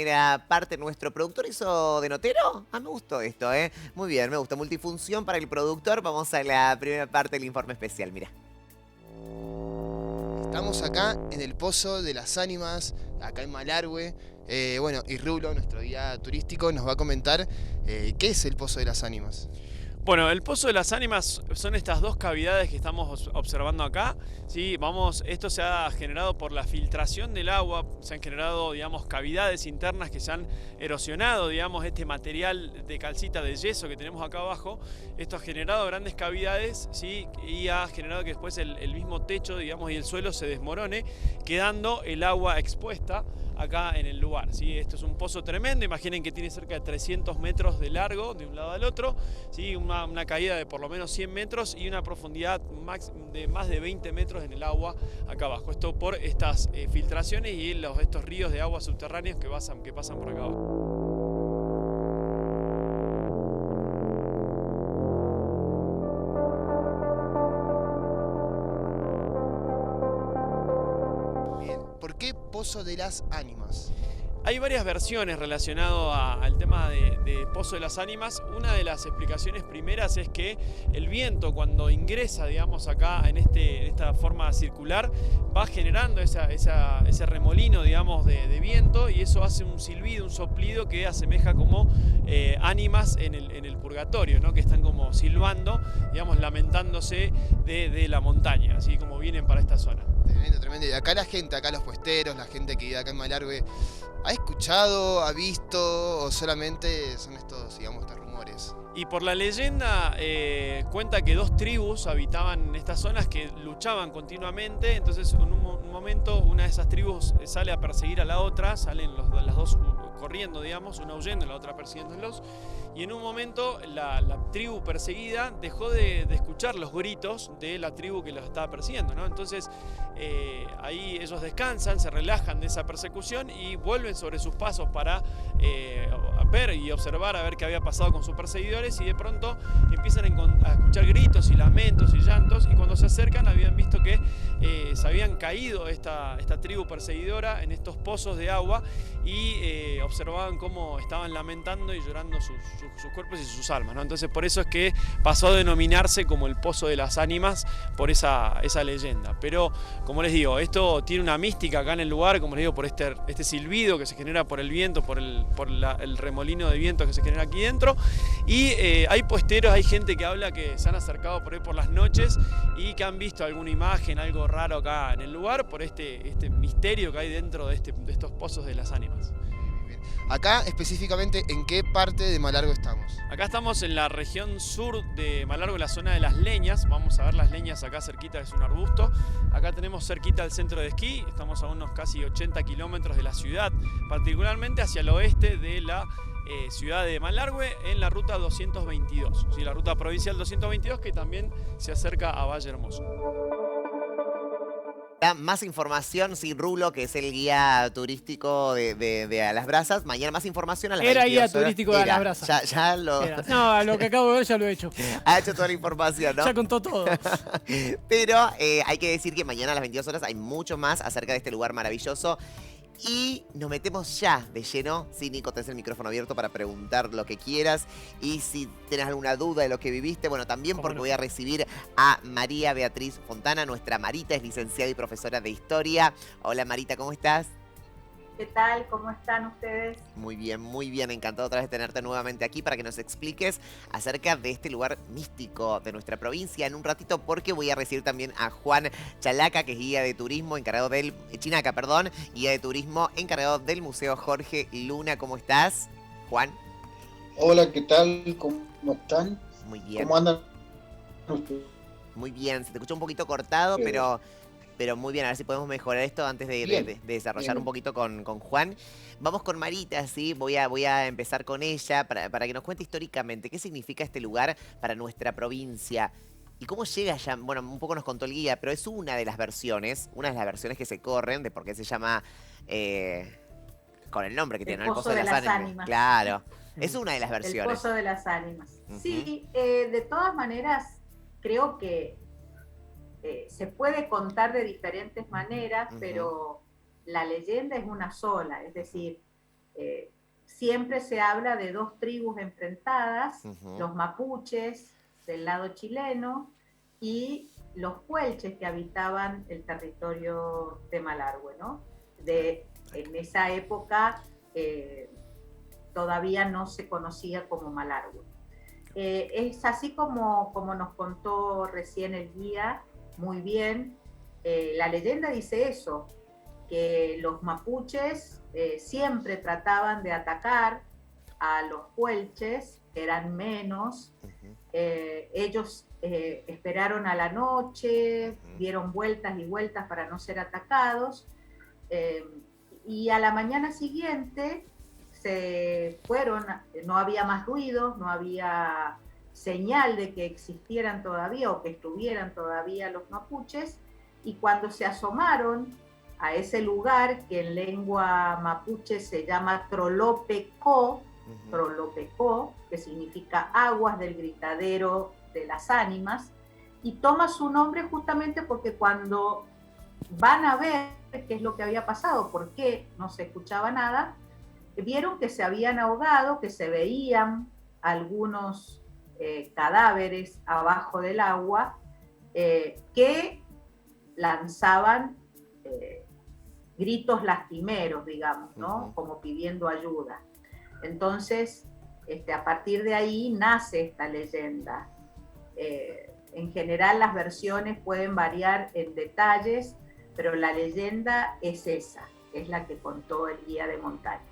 Era parte nuestro productor hizo de notero. Me gustó esto, ¿eh? Muy bien, me gusta. Multifunción para el productor. Vamos a la primera parte del informe especial, mira. Estamos acá en el Pozo de las Ánimas, acá en Malargüe. Bueno, y Rulo, nuestro guía turístico, nos va a comentar qué es el Pozo de las Ánimas. Bueno, el Pozo de las Ánimas son estas dos cavidades que estamos observando acá. ¿Sí? Esto se ha generado por la filtración del agua, se han generado, digamos, cavidades internas que se han erosionado, digamos, este material de calcita de yeso que tenemos acá abajo. Esto ha generado grandes cavidades, ¿sí? Y ha generado que después el mismo techo, digamos, y el suelo se desmorone, quedando el agua expuesta acá en el lugar, ¿sí? Esto es un pozo tremendo, imaginen que tiene cerca de 300 metros de largo de un lado al otro, ¿sí? Una caída de por lo menos 100 metros y una profundidad de más de 20 metros en el agua acá abajo. Esto por estas filtraciones y estos ríos de agua subterráneos que pasan por acá abajo. Bien, ¿por qué Pozo de las Ánimas? Hay varias versiones relacionadas al tema de Pozo de las Ánimas. Una de las explicaciones primeras es que el viento, cuando ingresa, digamos, acá en esta forma circular, va generando ese remolino, digamos, de viento, y eso hace un silbido, un soplido que asemeja como ánimas en el purgatorio, ¿no? Que están como silbando, digamos, lamentándose de la montaña, así como vienen para esta zona. Tremendo, tremendo. Y acá la gente, acá los puesteros, la gente que vive acá en Malargüe, ¿ha escuchado, ha visto o solamente son estos, digamos, estos rumores? Y por la leyenda cuenta que dos tribus habitaban en estas zonas que luchaban continuamente, entonces en un momento una de esas tribus sale a perseguir a la otra, salen las dos corriendo, digamos, una huyendo y la otra persiguiéndolos, y en un momento la tribu perseguida dejó de escuchar los gritos de la tribu que los estaba persiguiendo, ¿no? Entonces ahí ellos descansan, se relajan de esa persecución y vuelven sobre sus pasos para ver y observar a ver qué había pasado con sus perseguidores, y de pronto empiezan a escuchar gritos y lamentos y llantos, y cuando se acercan habían visto que se habían caído esta tribu perseguidora en estos pozos de agua, y observaban cómo estaban lamentando y llorando sus cuerpos y sus almas, ¿no? Entonces por eso es que pasó a denominarse como el Pozo de las Ánimas, por esa leyenda. Pero como les digo, esto tiene una mística acá en el lugar, como les digo, por este silbido que se genera por el viento, por el remolino de viento que se genera aquí dentro. Y hay puesteros, hay gente que habla que se han acercado por ahí por las noches y que han visto alguna imagen, algo raro acá en el lugar, por este misterio que hay dentro de estos pozos de las ánimas. Bien. Acá específicamente, ¿en qué parte de Malargüe estamos? Acá estamos en la región sur de Malargüe, en la zona de las leñas. Vamos a ver las leñas acá cerquita, es un arbusto. Acá tenemos cerquita el centro de esquí, estamos a unos casi 80 kilómetros de la ciudad, particularmente hacia el oeste de la ciudad de Malargüe, en la ruta 222, ¿sí? La ruta provincial 222, que también se acerca a Valle Hermoso. Más información, sí, Rulo, que es el guía turístico de A las Brasas. Mañana más información a las Era 22 guía horas. turístico de A las Brasas. Ya lo... No, lo que acabo de ver ya lo he hecho. Ha hecho toda la información, ¿no? Ya contó todo. Pero hay que decir que mañana a las 22 horas hay mucho más acerca de este lugar maravilloso. Y nos metemos ya de lleno. Sí, Nico, tenés el micrófono abierto para preguntar lo que quieras. Y si tenés alguna duda de lo que viviste, bueno, también porque voy a recibir a María Beatriz Fontana. Nuestra Marita es licenciada y profesora de Historia. Hola, Marita, ¿cómo estás? ¿Qué tal? ¿Cómo están ustedes? Muy bien, encantado otra vez de tenerte nuevamente aquí para que nos expliques acerca de este lugar místico de nuestra provincia en un ratito, porque voy a recibir también a Juan Chalaca, que es guía de turismo encargado del Chinaca, perdón, guía de turismo encargado del Museo Jorge Luna. ¿Cómo estás, Juan? Hola, ¿qué tal? ¿Cómo están? Muy bien. ¿Cómo andan? Muy bien, se te escucha un poquito cortado, pero muy bien, a ver si podemos mejorar esto antes de desarrollar un poquito con Juan. Vamos con Marita, ¿sí? Voy a empezar con ella para que nos cuente históricamente qué significa este lugar para nuestra provincia. ¿Y cómo llega allá? Bueno, un poco nos contó el guía, pero es una de las versiones que se corren de por qué se llama con el nombre que tiene, el Pozo de las Ánimas. Claro, es una de las versiones. El Pozo de las Ánimas. Sí, de todas maneras, creo que se puede contar de diferentes maneras, pero la leyenda es una sola, es decir, siempre se habla de dos tribus enfrentadas, los mapuches del lado chileno y los puelches que habitaban el territorio de Malargüe, ¿no? En esa época todavía no se conocía como Malargüe. Es así como nos contó recién el guía, muy bien. La leyenda dice eso, que los mapuches siempre trataban de atacar a los puelches, que eran menos. Ellos esperaron a la noche, dieron vueltas y vueltas para no ser atacados, y a la mañana siguiente se fueron, no había más ruidos, no había señal de que existieran todavía o que estuvieran todavía los mapuches, y cuando se asomaron a ese lugar que en lengua mapuche se llama Trolopecó, que significa aguas del gritadero de las ánimas, y toma su nombre justamente porque cuando van a ver qué es lo que había pasado, por qué no se escuchaba nada, vieron que se habían ahogado, que se veían algunos cadáveres abajo del agua que lanzaban gritos lastimeros, digamos, ¿no? Como pidiendo ayuda. Entonces, a partir de ahí nace esta leyenda. En general las versiones pueden variar en detalles, pero la leyenda es esa, es la que contó el guía de montaña.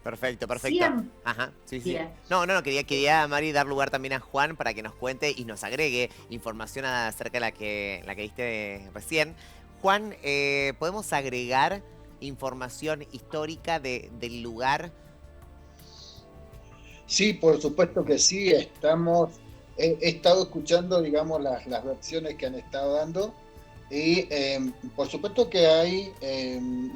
Perfecto. Siempre. Ajá, sí. No, quería, Mari, dar lugar también a Juan para que nos cuente y nos agregue información acerca de la que diste recién. Juan, ¿podemos agregar información histórica del lugar? Sí, por supuesto que sí. He estado escuchando, digamos, las versiones que han estado dando, y por supuesto que hay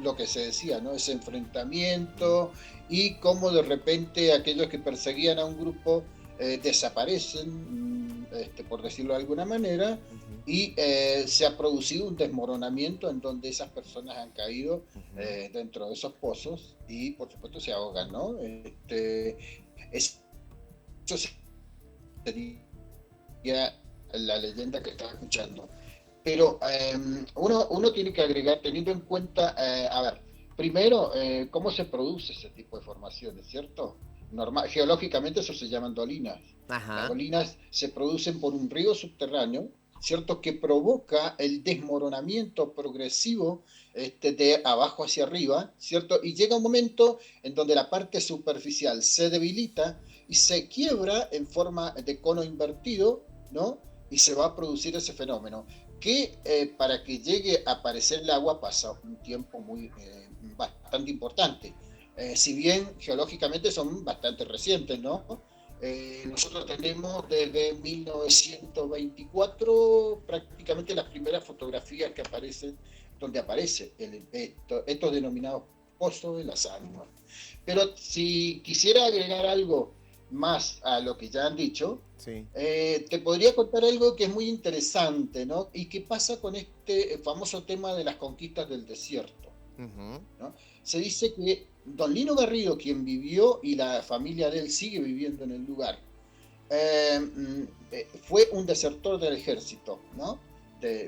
lo que se decía, ¿no? Ese enfrentamiento, y cómo de repente aquellos que perseguían a un grupo desaparecen, por decirlo de alguna manera, y se ha producido un desmoronamiento en donde esas personas han caído dentro de esos pozos y por supuesto se ahogan, ¿no? Eso sería la leyenda que estaba escuchando. Pero uno tiene que agregar, teniendo en cuenta, a ver, primero, cómo se produce ese tipo de formaciones, ¿cierto? Geológicamente eso se llaman dolinas. Las dolinas se producen por un río subterráneo, ¿cierto? Que provoca el desmoronamiento progresivo de abajo hacia arriba, ¿cierto? Y llega un momento en donde la parte superficial se debilita y se quiebra en forma de cono invertido, ¿no? Y se va a producir ese fenómeno, que para que llegue a aparecer el agua pasa un tiempo bastante importante. Si bien geológicamente son bastante recientes, ¿no? Nosotros tenemos desde 1924 prácticamente las primeras fotografías que aparecen, donde aparece estos denominados pozos de las ánimas. Pero si quisiera agregar algo más a lo que ya han dicho, sí. Te podría contar algo que es muy interesante, ¿no? Y que pasa con este famoso tema de las conquistas del desierto, ¿no? Se dice que don Lino Garrido, quien vivió, y la familia de él sigue viviendo en el lugar, fue un desertor del ejército, ¿no?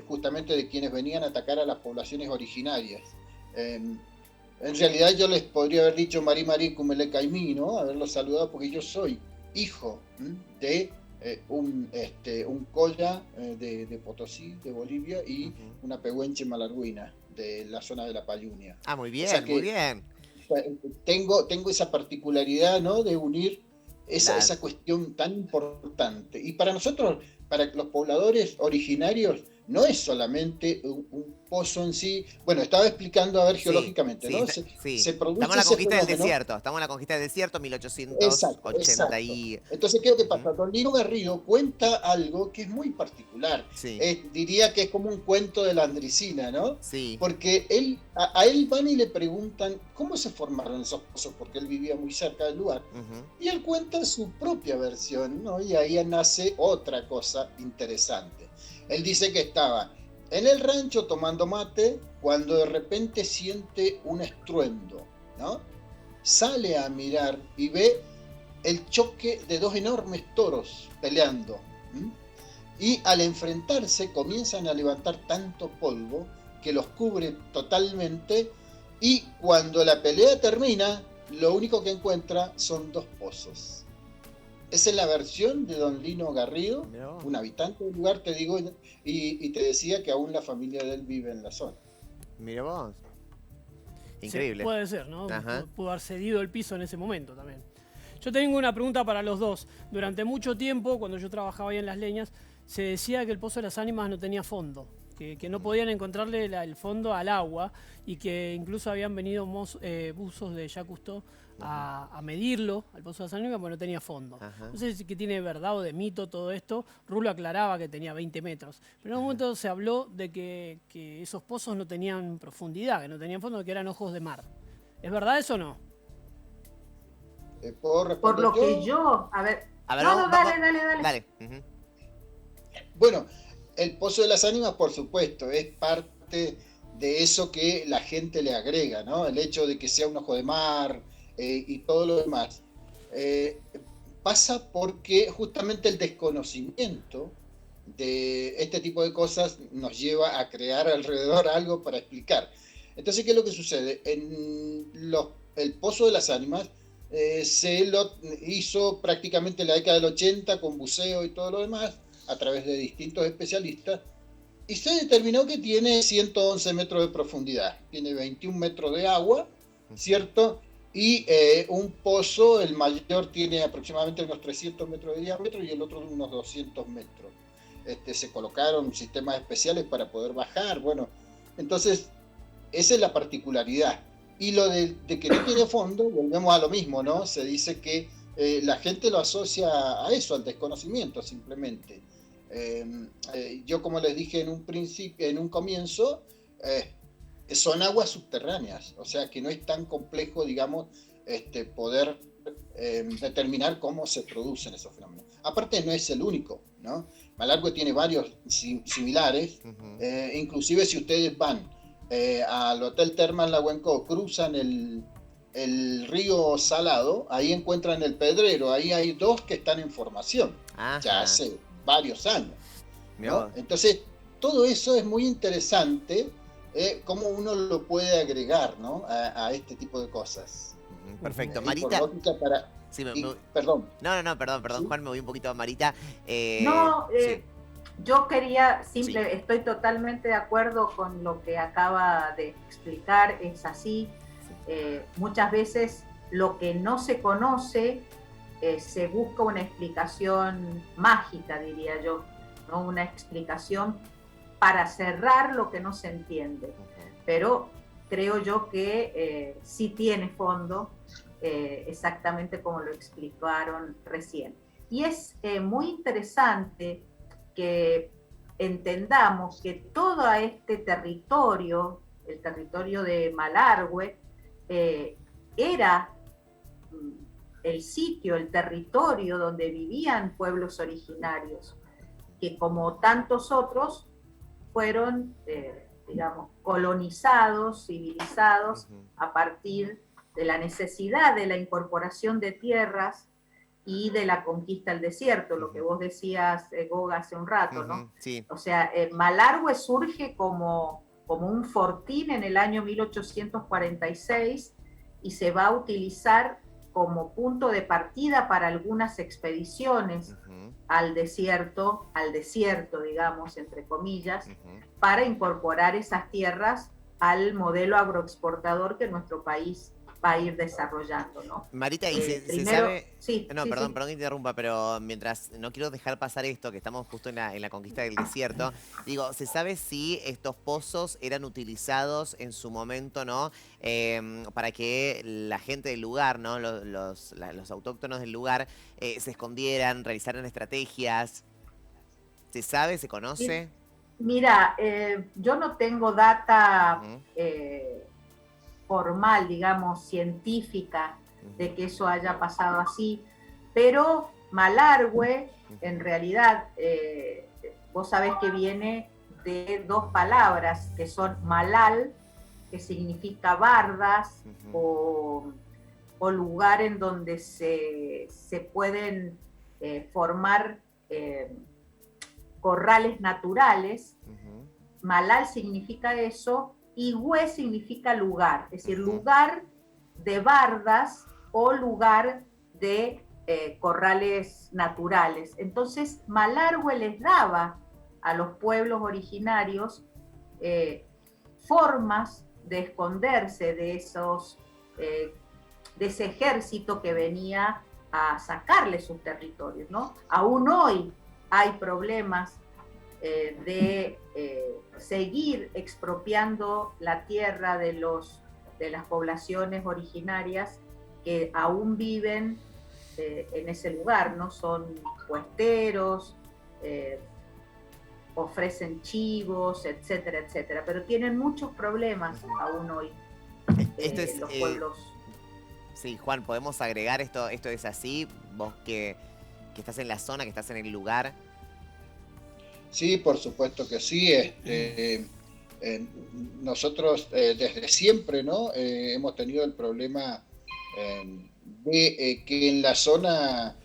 Justamente de quienes venían a atacar a las poblaciones originarias. En realidad yo les podría haber dicho Marí Kumele Caimí, ¿no? Haberlos saludado, porque yo soy hijo de un Colla de Potosí, de Bolivia, y una Pehuenche malarguina de la zona de la Payunia. Ah, muy bien, o sea que, muy bien. Tengo esa particularidad, ¿no? De unir esa cuestión tan importante. Y para nosotros, para los pobladores originarios, no es solamente un pozo en sí. Bueno, estaba explicando, a ver, geológicamente, ¿no? Se produce. Estamos en la conquista del desierto, 1880 exacto. y... Entonces, ¿qué es lo que pasa? Don Lino Garrido cuenta algo que es muy particular. Sí. Diría que es como un cuento de la Andricina, ¿no? Sí. Porque a él van y le preguntan cómo se formaron esos pozos, porque él vivía muy cerca del lugar. Y él cuenta su propia versión, ¿no? Y ahí nace otra cosa interesante. Él dice que estaba en el rancho tomando mate cuando de repente siente un estruendo, ¿no? sale a mirar y ve el choque de dos enormes toros peleando. Y al enfrentarse comienzan a levantar tanto polvo que los cubre totalmente, y cuando la pelea termina, lo único que encuentra son dos pozos. Esa es la versión de don Lino Garrido, un habitante del lugar, te digo, y te decía que aún la familia de él vive en la zona. Mira vos. Increíble. Sí, puede ser, ¿no? Ajá. Pudo haber cedido el piso en ese momento también. Yo tengo una pregunta para los dos. Durante mucho tiempo, cuando yo trabajaba ahí en Las Leñas, se decía que el Pozo de las Ánimas no tenía fondo, que no podían encontrarle el fondo al agua, y que incluso habían venido buzos de Jacques Cousteau a medirlo al Pozo de las Ánimas porque no tenía fondo. Ajá. No sé si tiene verdad o de mito todo esto. Rulo aclaraba que tenía 20 metros. Pero en un momento se habló de que esos pozos no tenían profundidad, que no tenían fondo, que eran ojos de mar. ¿Es verdad eso o no? Por lo que yo... A ver, no, dale. Uh-huh. Bueno, el Pozo de las Ánimas, por supuesto, es parte de eso que la gente le agrega, ¿no? El hecho de que sea un ojo de mar y todo lo demás. Pasa porque justamente el desconocimiento de este tipo de cosas nos lleva a crear alrededor algo para explicar. Entonces, ¿qué es lo que sucede? El Pozo de las Ánimas se lo hizo prácticamente en la década del 80 con buceo y todo lo demás, a través de distintos especialistas, y se determinó que tiene 111 metros de profundidad, tiene 21 metros de agua, ¿cierto? Y un pozo, el mayor tiene aproximadamente unos 300 metros de diámetro y el otro unos 200 metros. Se colocaron sistemas especiales para poder bajar, bueno, entonces esa es la particularidad. Y lo de que no tiene fondo, volvemos a lo mismo, ¿no? Se dice que la gente lo asocia a eso, al desconocimiento simplemente. Yo, como les dije en un comienzo, son aguas subterráneas, o sea que no es tan complejo, digamos, poder determinar cómo se producen esos fenómenos. Aparte, no es el único, ¿no? Malargüe tiene varios similares, inclusive si ustedes van al Hotel Termal Lahuenco, cruzan el río Salado, ahí encuentran el Pedrero, ahí hay dos que están en formación, ya hace varios años, ¿no? Entonces, todo eso es muy interesante, cómo uno lo puede agregar, ¿no? a este tipo de cosas. Perfecto. Marita. Sí, perdón. No, perdón, ¿sí? Juan, me voy un poquito a Marita. Sí. Yo quería, estoy totalmente de acuerdo con lo que acaba de explicar, es así. Muchas veces lo que no se conoce, se busca una explicación mágica, diría yo, ¿no? Una explicación para cerrar lo que no se entiende. Pero creo yo que sí tiene fondo, exactamente como lo explicaron recién. Y es muy interesante que entendamos que todo este territorio, el territorio de Malargüe, era el sitio, el territorio donde vivían pueblos originarios, que como tantos otros fueron, digamos, colonizados, civilizados a partir de la necesidad de la incorporación de tierras y de la conquista del desierto, lo que vos decías, Goga, hace un rato, ¿no? Sí. O sea, Malargüe surge como un fortín en el año 1846 y se va a utilizar como punto de partida para algunas expediciones al desierto, digamos, entre comillas, para incorporar esas tierras al modelo agroexportador que nuestro país va a ir desarrollando, ¿no? Marita, y se sabe... Perdón que interrumpa, pero mientras no quiero dejar pasar esto, que estamos justo en la conquista del desierto, digo, ¿se sabe si estos pozos eran utilizados en su momento, ¿no? Para que la gente del lugar, ¿no? Los autóctonos del lugar se escondieran, realizaran estrategias. ¿Se sabe? ¿Se conoce? Mira, yo no tengo data... formal, digamos, científica, de que eso haya pasado así, pero Malargüe, en realidad, vos sabés que viene de dos palabras, que son malal, que significa bardas, o o lugar en donde se pueden formar corrales naturales. Malal significa eso, y hue significa lugar, es decir, lugar de bardas o lugar de corrales naturales. Entonces, Malargüe les daba a los pueblos originarios formas de esconderse de ese ejército que venía a sacarle sus territorios, ¿no? Aún hoy hay problemas de seguir expropiando la tierra de las poblaciones originarias que aún viven en ese lugar, ¿no? Son puesteros, ofrecen chivos, etcétera, etcétera, pero tienen muchos problemas aún hoy los pueblos. Sí, Juan, ¿podemos agregar esto es así? Vos que estás en la zona, que estás en el lugar. Sí, por supuesto que sí. Nosotros desde siempre, ¿no? Hemos tenido el problema de que en la zona,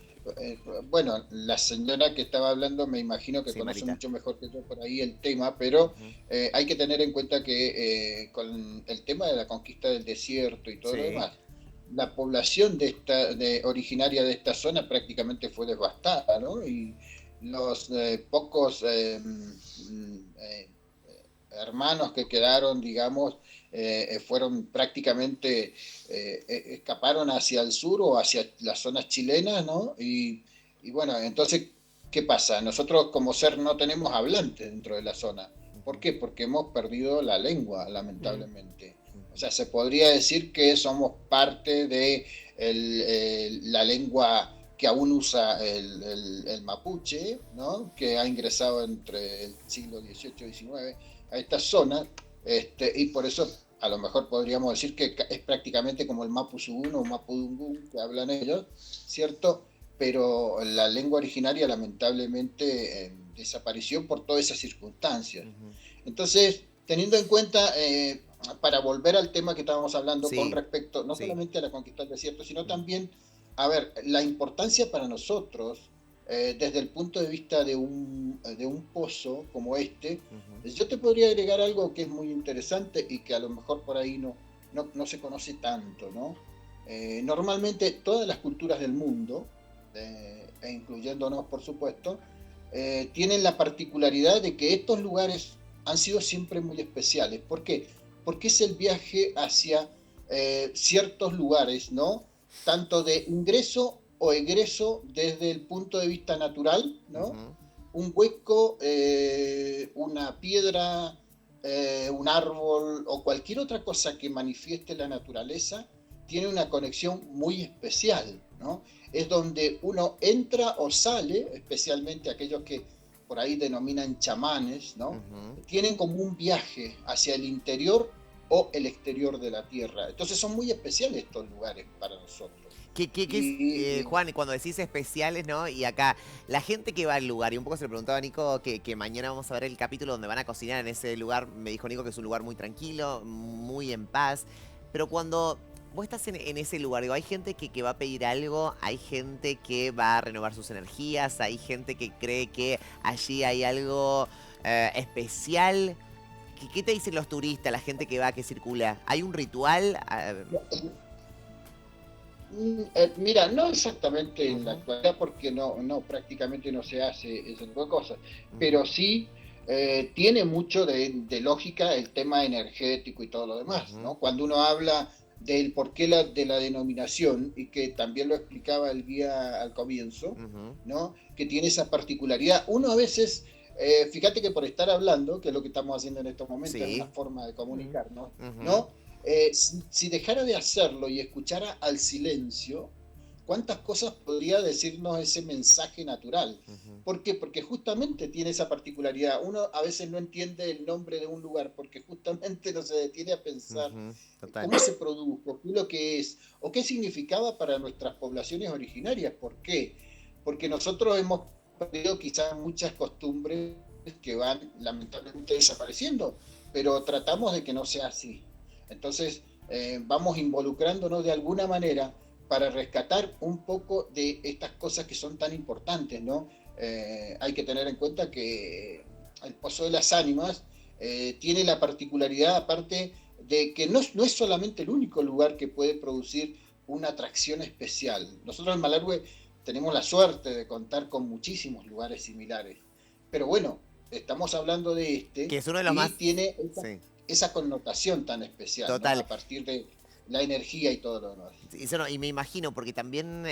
bueno, la señora que estaba hablando me imagino que Sí, conoce Marita. mucho mejor que yo por ahí el tema, pero hay que tener en cuenta que con el tema de la conquista del desierto y todo Sí. lo demás, la población originaria de esta zona prácticamente fue devastada, ¿no? Y los pocos hermanos que quedaron, digamos, fueron prácticamente, escaparon hacia el sur o hacia las zonas chilenas, ¿no? Y bueno, entonces, ¿qué pasa? Nosotros como ser no tenemos hablantes dentro de la zona. ¿Por qué? Porque hemos perdido la lengua, lamentablemente. O sea, se podría decir que somos parte de la lengua que aún usa el mapuche, ¿no? Que ha ingresado entre el siglo XVIII y XIX a esta zona, y por eso a lo mejor podríamos decir que es prácticamente como el mapuzungún o mapudungún que hablan ellos, ¿cierto? Pero la lengua originaria lamentablemente desapareció por todas esas circunstancias. Entonces, teniendo en cuenta, para volver al tema que estábamos hablando con respecto no solamente a la conquista del desierto, sino también, a ver, la importancia para nosotros, desde el punto de vista de un pozo como este, yo te podría agregar algo que es muy interesante y que a lo mejor por ahí no se conoce tanto, ¿no? Normalmente todas las culturas del mundo, e incluyéndonos por supuesto, tienen la particularidad de que estos lugares han sido siempre muy especiales. ¿Por qué? Porque es el viaje hacia ciertos lugares, ¿no? Tanto de ingreso o egreso desde el punto de vista natural, ¿no? Un hueco, una piedra, un árbol o cualquier otra cosa que manifieste la naturaleza tiene una conexión muy especial, ¿no? Es donde uno entra o sale, especialmente aquellos que por ahí denominan chamanes, ¿no? Tienen como un viaje hacia el interior o el exterior de la tierra. Entonces son muy especiales estos lugares para nosotros. Juan, cuando decís especiales, ¿no? Y acá, la gente que va al lugar, y un poco se le preguntaba a Nico que mañana vamos a ver el capítulo donde van a cocinar en ese lugar. Me dijo Nico que es un lugar muy tranquilo, muy en paz. Pero cuando vos estás en ese lugar, digo, hay gente que va a pedir algo, hay gente que va a renovar sus energías, hay gente que cree que allí hay algo especial. ¿Qué te dicen los turistas, la gente que va, que circula? ¿Hay un ritual? Mira, no exactamente en la actualidad, porque prácticamente no se hace ese tipo de cosas, pero sí tiene mucho de lógica el tema energético y todo lo demás, ¿no? Cuando uno habla del porqué de la denominación, y que también lo explicaba el guía al comienzo, ¿no? Que tiene esa particularidad. Uno a veces, fíjate que por estar hablando, que es lo que estamos haciendo en estos momentos, es una forma de comunicarnos, ¿no? Si dejara de hacerlo y escuchara al silencio, ¿cuántas cosas podría decirnos ese mensaje natural? ¿Por qué? Porque justamente tiene esa particularidad. Uno a veces no entiende el nombre de un lugar porque justamente no se detiene a pensar cómo se produjo, qué es lo que es, o qué significaba para nuestras poblaciones originarias. ¿Por qué? Porque nosotros hemos perdido quizás muchas costumbres que van lamentablemente desapareciendo, pero tratamos de que no sea así. Entonces vamos involucrándonos de alguna manera para rescatar un poco de estas cosas que son tan importantes, ¿no? Hay que tener en cuenta que el Pozo de las Ánimas tiene la particularidad, aparte de que no es solamente el único lugar que puede producir una atracción especial. Nosotros en Malargüe tenemos la suerte de contar con muchísimos lugares similares, pero bueno, estamos hablando de este, que es uno de los y más... tiene Sí. esa connotación tan especial, Total. ¿no? A partir de la energía y todo lo demás. Y me imagino, porque también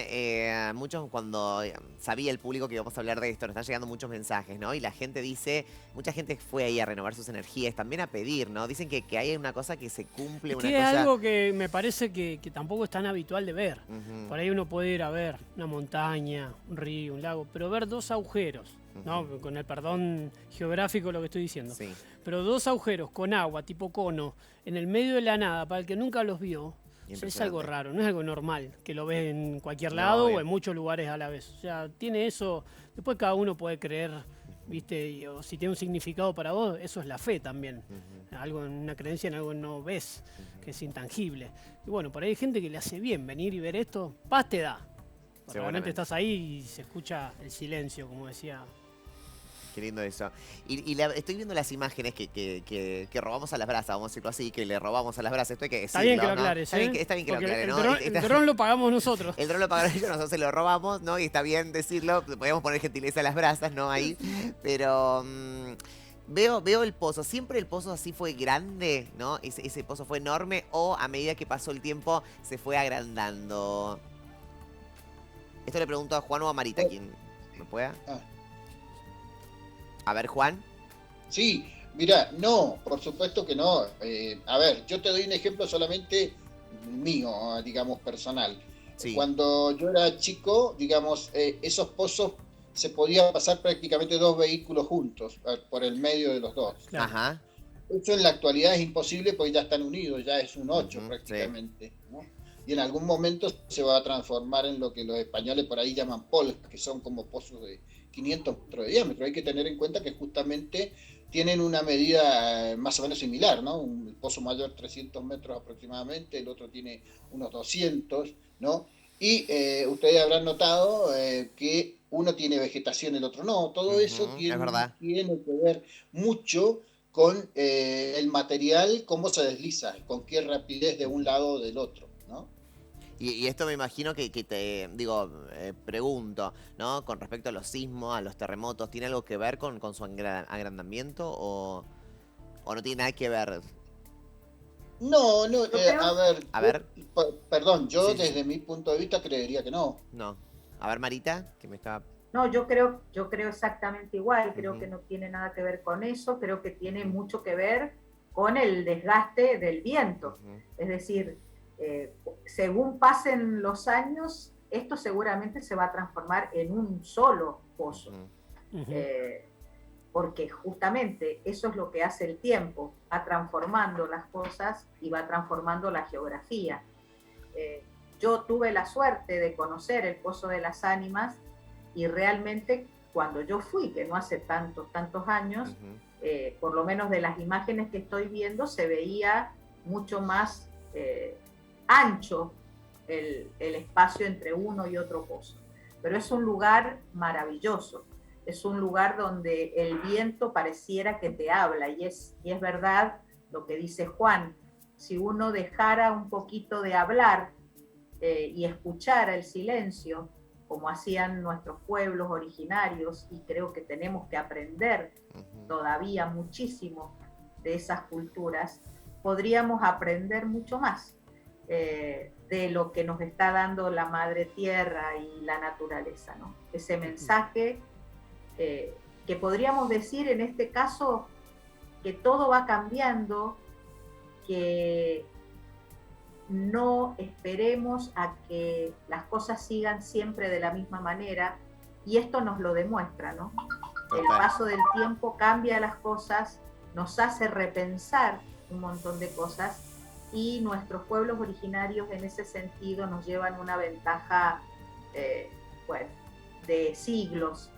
muchos, cuando sabía el público que íbamos a hablar de esto, nos están llegando muchos mensajes, ¿no? Y la gente dice, mucha gente fue ahí a renovar sus energías, también a pedir, ¿no? Dicen que hay una cosa que se cumple, Es una que cosa... es algo que me parece que tampoco es tan habitual de ver. Ujú. Por ahí uno puede ir a ver una montaña, un río, un lago, pero ver dos agujeros, ¿no? Con el perdón geográfico lo que estoy diciendo. Sí. Pero dos agujeros con agua, tipo cono, en el medio de la nada, para el que nunca los vio, es algo raro, no es algo normal, que lo ves en cualquier No, lado obvio. o en muchos lugares a la vez. O sea, tiene eso, después cada uno puede creer, ¿viste? O si tiene un significado para vos, eso es la fe también. Algo, una creencia en algo que no ves, que es intangible. Y bueno, por ahí hay gente que le hace bien venir y ver esto, paz te da. Realmente Seguramente. estás ahí y se escucha el silencio, como decía. Qué lindo eso. Estoy viendo las imágenes que robamos a las brasas, vamos a decirlo así, que le robamos a las brasas. Esto hay que decirlo, Está bien que lo ¿no? aclares, Está bien ¿eh? está bien que lo Porque aclare, ¿no? el dron lo pagamos nosotros. El dron lo pagaron ellos, nosotros se lo robamos, ¿no? Y está bien decirlo, podíamos poner gentileza a las brasas, ¿no? Ahí. Pero veo el pozo. Siempre el pozo así fue grande, ¿no? Ese pozo fue enorme, o a medida que pasó el tiempo se fue agrandando. Esto le pregunto a Juan o a Marita, ¿quién me pueda? A ver, Juan. Sí, mira, no, por supuesto que no. A ver, yo te doy un ejemplo solamente mío, digamos, personal. Sí. Cuando yo era chico, digamos, esos pozos se podía pasar prácticamente 2 vehículos juntos, por el medio de los dos. Claro. Ajá. Eso en la actualidad es imposible porque ya están unidos, ya es un 8 Ujú, prácticamente, ¿no? Y en algún momento se va a transformar en lo que los españoles por ahí llaman polcas, que son como pozos de 500 metros de diámetro. Hay que tener en cuenta que justamente tienen una medida más o menos similar, ¿no? El pozo mayor 300 metros aproximadamente, el otro tiene unos 200, ¿no? Y ustedes habrán notado que uno tiene vegetación, el otro no. Todo eso es tiene verdad. que ver mucho con el material, cómo se desliza, con qué rapidez de un lado o del otro, ¿no? Y esto me imagino que te, digo, pregunto, ¿no? Con respecto a los sismos, a los terremotos, ¿tiene algo que ver con su agrandamiento o no tiene nada que ver? No, A ver. Perdón, yo Sí, sí, desde mi punto de vista creería que no. No. A ver, Marita, que me está... No, yo creo exactamente igual, creo Ujú. que no tiene nada que ver con eso, creo que tiene mucho que ver con el desgaste del viento. Ujú. Es decir, según pasen los años, esto seguramente se va a transformar en un solo pozo. Ujú. Ujú. Porque justamente eso es lo que hace el tiempo, va transformando las cosas y va transformando la geografía. Yo tuve la suerte de conocer el Pozo de las Ánimas y realmente cuando yo fui, que no hace tantos años, Ujú. por lo menos de las imágenes que estoy viendo, se veía mucho más ancho el espacio entre uno y otro pozo. Pero es un lugar maravilloso, es un lugar donde el viento pareciera que te habla, y es verdad lo que dice Juan, si uno dejara un poquito de hablar y escuchara el silencio, como hacían nuestros pueblos originarios, y creo que tenemos que aprender Ujú. todavía muchísimo de esas culturas, podríamos aprender mucho más de lo que nos está dando la madre tierra y la naturaleza, ¿no? Ese mensaje que podríamos decir en este caso que todo va cambiando, que no esperemos a que las cosas sigan siempre de la misma manera, y esto nos lo demuestra, ¿no? El paso del tiempo cambia las cosas, nos hace repensar un montón de cosas, y nuestros pueblos originarios en ese sentido nos llevan una ventaja bueno, de siglos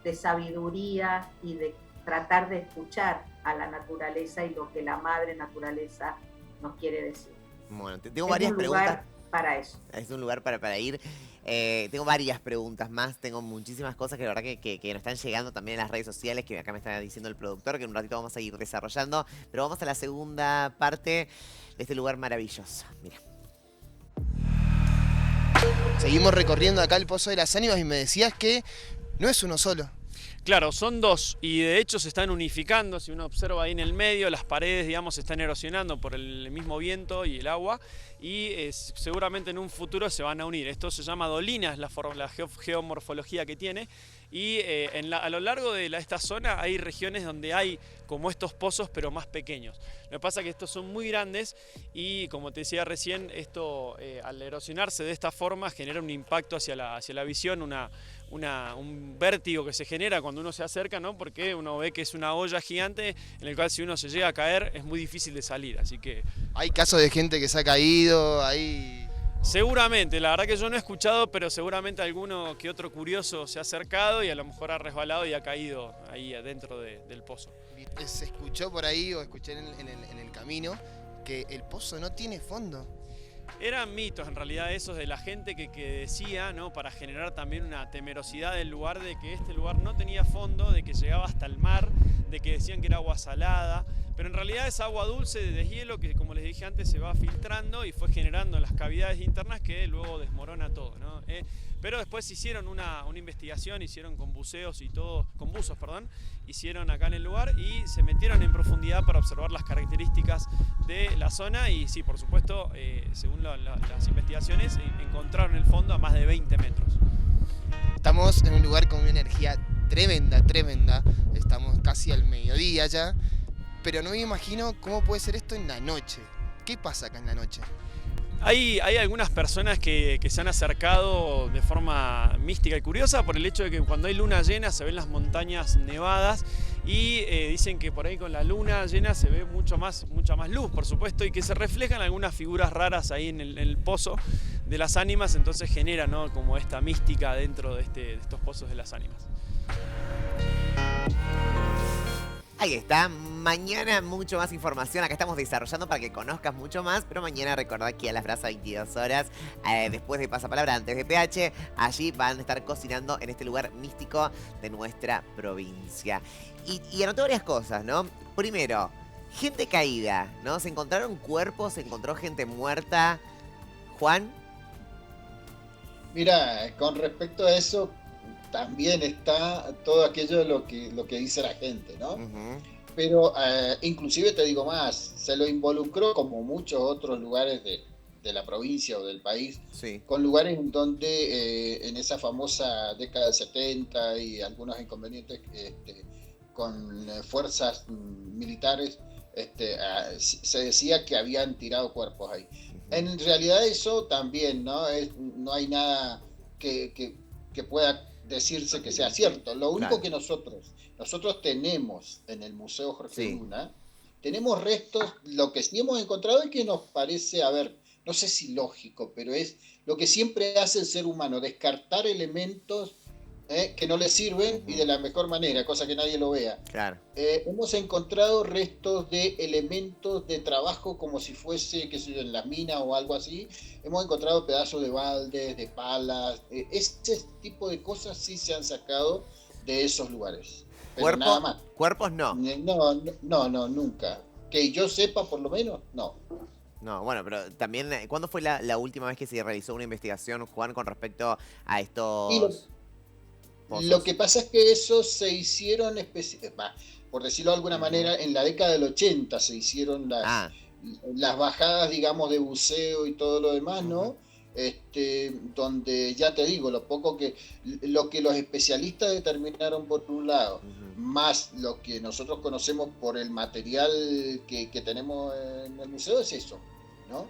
de sabiduría y de tratar de escuchar a la naturaleza y lo que la madre naturaleza nos quiere decir. Bueno, tengo Es varias un preguntas. lugar para eso. Es un lugar para ir. Tengo varias preguntas más, tengo muchísimas cosas que la verdad que nos están llegando también en las redes sociales, que acá me está diciendo el productor, que en un ratito vamos a ir desarrollando. Pero vamos a la segunda parte de este lugar maravilloso. Mira. Seguimos recorriendo acá el Pozo de las Ánimas y me decías que no es uno solo. Claro, son dos y de hecho se están unificando. Si uno observa ahí en el medio, las paredes, digamos, se están erosionando por el mismo viento y el agua y seguramente en un futuro se van a unir. Esto se llama dolina, es la geomorfología que tiene. Y a lo largo de esta zona hay regiones donde hay como estos pozos pero más pequeños. Lo que pasa es que estos son muy grandes y como te decía recién, esto al erosionarse de esta forma genera un impacto hacia la visión, un vértigo que se genera cuando uno se acerca, ¿no? Porque uno ve que es una olla gigante en la cual si uno se llega a caer es muy difícil de salir, así que... Hay casos de gente que se ha caído, hay... Seguramente, la verdad que yo no he escuchado, pero seguramente alguno que otro curioso se ha acercado y a lo mejor ha resbalado y ha caído ahí adentro del pozo. Se escuchó por ahí, o escuché en el camino, que el pozo no tiene fondo. Eran mitos en realidad esos de la gente que decía, ¿no? Para generar también una temerosidad del lugar, de que este lugar no tenía fondo, de que llegaba hasta el mar, de que decían que era agua salada, pero en realidad es agua dulce de deshielo que, como les dije antes, se va filtrando y fue generando en las cavidades internas que luego desmorona todo, ¿no? Pero después hicieron una investigación, hicieron con buceos y todo, con buzos, perdón, hicieron acá en el lugar y se metieron en profundidad para observar las características de la zona y sí, por supuesto, según las investigaciones, encontraron el fondo a más de 20 metros. Estamos en un lugar con una energía tremenda, tremenda. Estamos casi al mediodía ya, pero no me imagino cómo puede ser esto en la noche. ¿Qué pasa acá en la noche? Hay algunas personas que se han acercado de forma mística y curiosa por el hecho de que cuando hay luna llena se ven las montañas nevadas y dicen que por ahí con la luna llena se ve mucha más luz, por supuesto, y que se reflejan algunas figuras raras ahí en el pozo de las ánimas, entonces genera, ¿no? Como esta mística dentro de estos pozos de las ánimas. Ahí está, mañana mucho más información, acá estamos desarrollando para que conozcas mucho más, pero mañana recordá que a las brasas 22 horas, después de Pasapalabra, antes de PH, allí van a estar cocinando en este lugar místico de nuestra provincia. Y anoté varias cosas, ¿no? Primero, gente caída, ¿no? Se encontraron cuerpos, se encontró gente muerta. Juan. Mira, con respecto a eso, también está todo aquello de lo que dice la gente, ¿no? Uh-huh. Pero inclusive te digo más, se lo involucró como muchos otros lugares de la provincia o del país, Sí. con lugares en donde en esa famosa década del 70 y algunos inconvenientes con fuerzas militares, se decía que habían tirado cuerpos ahí. En realidad eso también, ¿no? No hay nada que pueda decirse que sea cierto. Lo único que nosotros tenemos en el Museo Jorge Luna, tenemos restos, lo que sí hemos encontrado es que nos parece, a ver, no sé si lógico, pero es lo que siempre hace el ser humano, descartar elementos que no le sirven y de la mejor manera, cosa que nadie lo vea. Claro. Hemos encontrado restos de elementos de trabajo como si fuese, qué sé yo, en la mina o algo así. Hemos encontrado pedazos de baldes, de palas. Ese tipo de cosas sí se han sacado de esos lugares. Pero nada más. ¿Cuerpos no? No, nunca. Que yo sepa, por lo menos, no. No, bueno, pero también, ¿cuándo fue la última vez que se realizó una investigación, Juan, con respecto a estos... Lo que pasa es que esos se hicieron, por decirlo de alguna manera, en la década del 80 se hicieron las bajadas, digamos, de buceo y todo lo demás, ¿no? Donde, ya te digo, lo que los especialistas determinaron por un lado, más lo que nosotros conocemos por el material que tenemos en el museo, es eso, ¿no?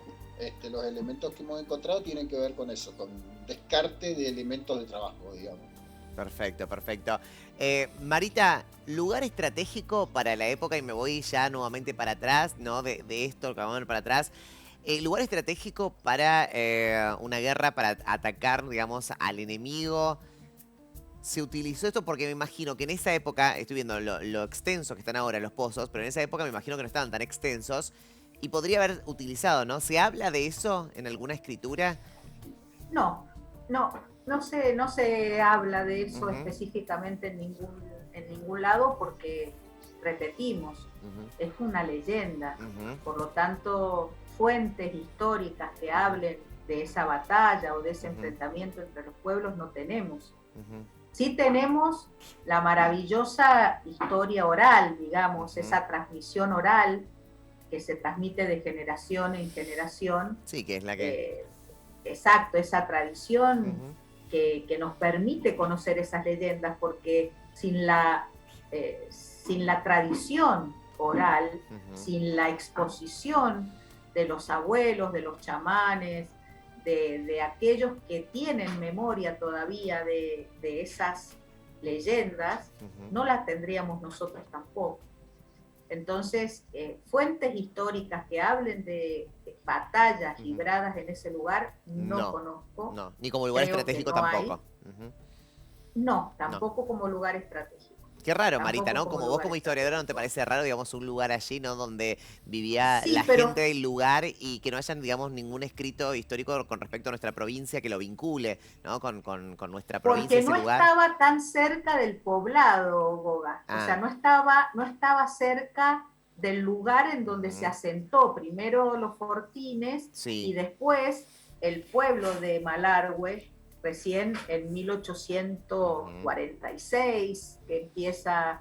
Los elementos que hemos encontrado tienen que ver con eso, con descarte de elementos de trabajo, digamos. Perfecto, perfecto. Marita, lugar estratégico para la época, y me voy ya nuevamente para atrás, ¿no? De esto, que vamos a ver para atrás. Lugar estratégico para una guerra, para atacar, digamos, al enemigo. Se utilizó esto porque me imagino que en esa época, estoy viendo lo extensos que están ahora los pozos, pero en esa época me imagino que no estaban tan extensos. Y podría haber utilizado, ¿no? ¿Se habla de eso en alguna escritura? No, no se habla de eso Ujú. específicamente en ningún lado porque, repetimos, Ujú, es una leyenda. ujú, Por lo tanto, fuentes históricas que hablen de esa batalla o de ese Ujú. enfrentamiento entre los pueblos no tenemos. ujú, Sí tenemos la maravillosa historia oral, digamos, Ujú. esa transmisión oral que se transmite de generación en generación. Sí, que es la que... Exacto, esa tradición Ujú, que nos permite conocer esas leyendas, porque sin la tradición oral, ujú, sin la exposición de los abuelos, de los chamanes, de aquellos que tienen memoria todavía de esas leyendas, ujú. no las tendríamos nosotros tampoco. Entonces, fuentes históricas que hablen de batallas Ujú. libradas en ese lugar, no No, conozco. no. Ni como lugar Creo que estratégico no hay. tampoco. Ujú. No, No. tampoco como lugar estratégico. Qué raro, Marita, Tampoco ¿no? como Como vos lugar como historiadora, ¿no te estratégico. parece raro, digamos, un lugar allí, ¿no? Donde vivía Sí, la pero gente del lugar y que no hayan, digamos, ningún escrito histórico con respecto a nuestra provincia que lo vincule, ¿no? Con nuestra provincia, porque ese no lugar. estaba tan cerca del poblado, Goga. O sea, Ah, no estaba cerca del lugar en donde se ujú. asentó primero los fortines y Sí. después el pueblo de Malargüe, recién en Ujú, 1846, que empieza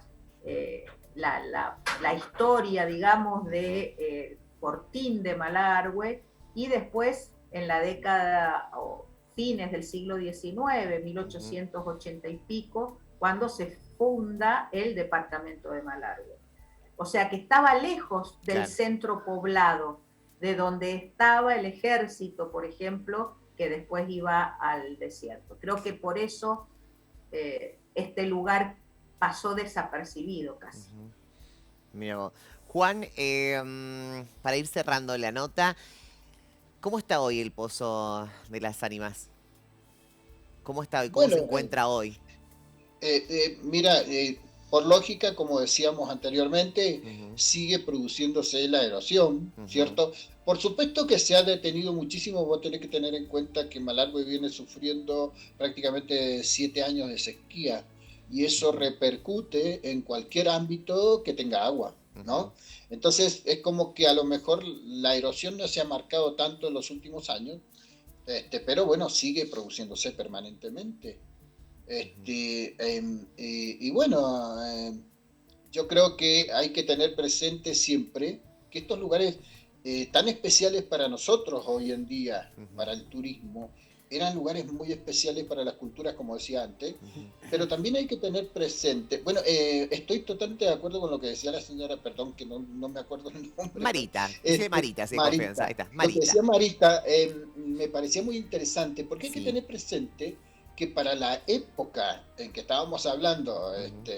la historia, digamos, ujú, de Fortín de Malargüe, y después en la década o fines del siglo XIX, ujú. 1880 y pico, cuando se funda el departamento de Malargüe. O sea que estaba lejos del Claro. centro poblado, de donde estaba el ejército, por ejemplo, que después iba al desierto. Creo que por eso este lugar pasó desapercibido casi. Ujú. Mira vos. Juan, para ir cerrando la nota, ¿cómo está hoy el Pozo de las Ánimas? ¿Cómo está hoy? ¿Cómo Bueno, se encuentra hoy? mira, por lógica, como decíamos anteriormente, Ujú, sigue produciéndose la erosión, ujú, ¿cierto? Por supuesto que se ha detenido muchísimo, vos tenés que tener en cuenta que Malargüe viene sufriendo prácticamente 7 años de sequía y eso ujú, repercute en cualquier ámbito que tenga agua, ujú, ¿no? Entonces es como que a lo mejor la erosión no se ha marcado tanto en los últimos años, pero bueno, sigue produciéndose permanentemente. ujú, Y bueno, yo creo que hay que tener presente siempre que estos lugares tan especiales para nosotros hoy en día, ujú, para el turismo, eran lugares muy especiales para las culturas, como decía antes, ujú. pero también hay que tener presente, bueno, estoy totalmente de acuerdo con lo que decía la señora, perdón que no me acuerdo el nombre, Marita, dice Marita, sí, de confianza. Ahí Marita. está, Lo que Marita. decía Marita me parecía muy interesante, porque hay que Sí. tener presente que para la época en que estábamos hablando, Ujú,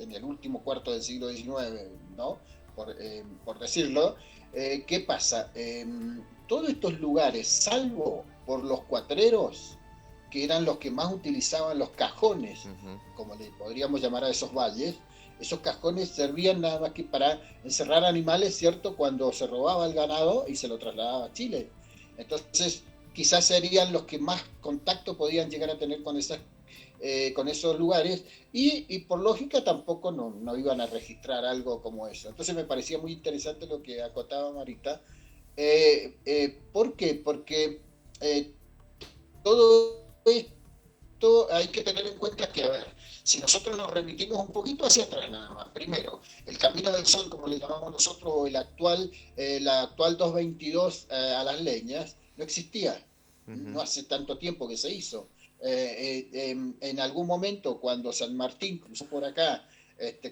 en el último cuarto del siglo XIX, ¿no? Por decirlo, ¿qué pasa? Todos estos lugares, salvo por los cuatreros, que eran los que más utilizaban los cajones, ujú, como le podríamos llamar a esos valles, esos cajones servían nada más que para encerrar animales, ¿cierto? Cuando se robaba el ganado y se lo trasladaba a Chile. Entonces, quizás serían los que más contacto podían llegar a tener con esos lugares y por lógica tampoco no iban a registrar algo como eso. Entonces me parecía muy interesante lo que acotaba Marita. ¿Por qué? Porque eh, todo esto hay que tener en cuenta que, a ver, si nosotros nos remitimos un poquito hacia atrás nada más, primero, el Camino del Sol, como le llamamos nosotros, o la actual 222 a las leñas, no existía, ujú, no hace tanto tiempo que se hizo. En algún momento, cuando San Martín cruzó por acá,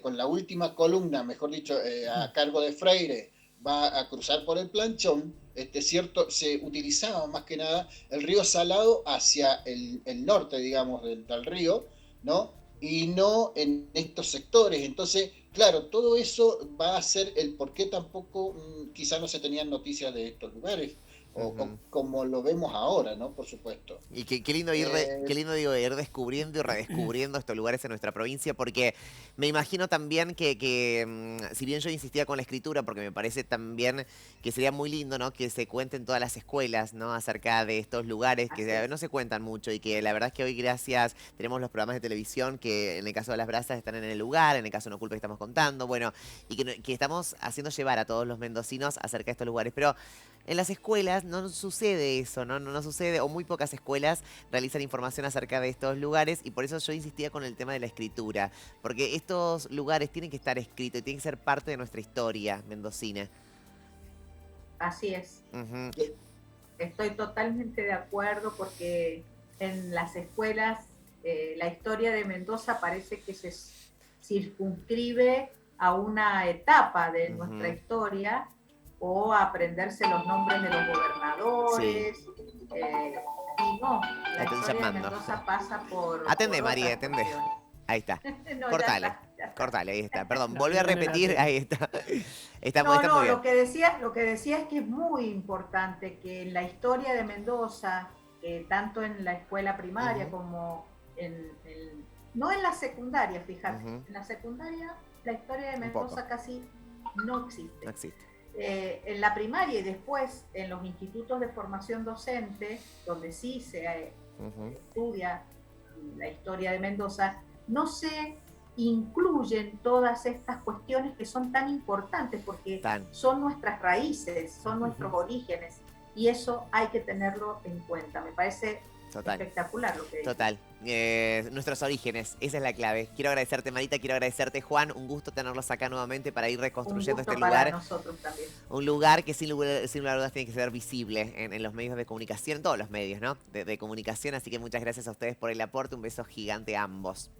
con la última columna, mejor dicho, a cargo de Freire, va a cruzar por el planchón, cierto, se utilizaba más que nada el río Salado hacia el norte, digamos, del río, ¿no? Y no en estos sectores. Entonces, claro, todo eso va a ser el por qué tampoco quizá no se tenían noticias de estos lugares como lo vemos ahora, ¿no? Por supuesto. Y qué lindo qué lindo digo, ir descubriendo y redescubriendo estos lugares en nuestra provincia, porque me imagino también que si bien yo insistía con la escritura, porque me parece también que sería muy lindo, ¿no? Que se cuenten todas las escuelas, ¿no? Acerca de estos lugares que no se cuentan mucho y que la verdad es que hoy gracias tenemos los programas de televisión que en el caso de Las Brasas están en el lugar, en el caso de No Culpa que estamos contando, bueno, y que estamos haciendo llevar a todos los mendocinos acerca de estos lugares, pero en las escuelas no sucede eso, no sucede, o muy pocas escuelas realizan información acerca de estos lugares y por eso yo insistía con el tema de la escritura, porque estos lugares tienen que estar escritos y tienen que ser parte de nuestra historia mendocina. Así es. Uh-huh. Estoy totalmente de acuerdo porque en las escuelas la historia de Mendoza parece que se circunscribe a una etapa de nuestra historia o a aprenderse los nombres de los gobernadores. Y no, la historia de Mendoza pasa por... Atende, María, atende. Ahí está. No, cortale, cortale, ahí está. Perdón, volví a repetir, ahí está. Está muy bien. Lo que decía es que es muy importante que en la historia de Mendoza, tanto en la escuela primaria como no en la secundaria, fíjate, en la secundaria la historia de Mendoza casi no existe. No existe. En la primaria y después en los institutos de formación docente, donde sí se estudia la historia de Mendoza, no se incluyen todas estas cuestiones que son tan importantes porque son nuestras raíces, son nuestros orígenes y eso hay que tenerlo en cuenta. Me parece espectacular lo que Total. Nuestros orígenes, esa es la clave. Quiero agradecerte, Marita, quiero agradecerte, Juan. Un gusto tenerlos acá nuevamente para ir reconstruyendo este lugar. Para nosotros también. Un lugar que sin lugar a dudas tiene que ser visible en los medios de comunicación, en todos los medios, ¿no? De comunicación. Así que muchas gracias a ustedes por el aporte. Un beso gigante a ambos.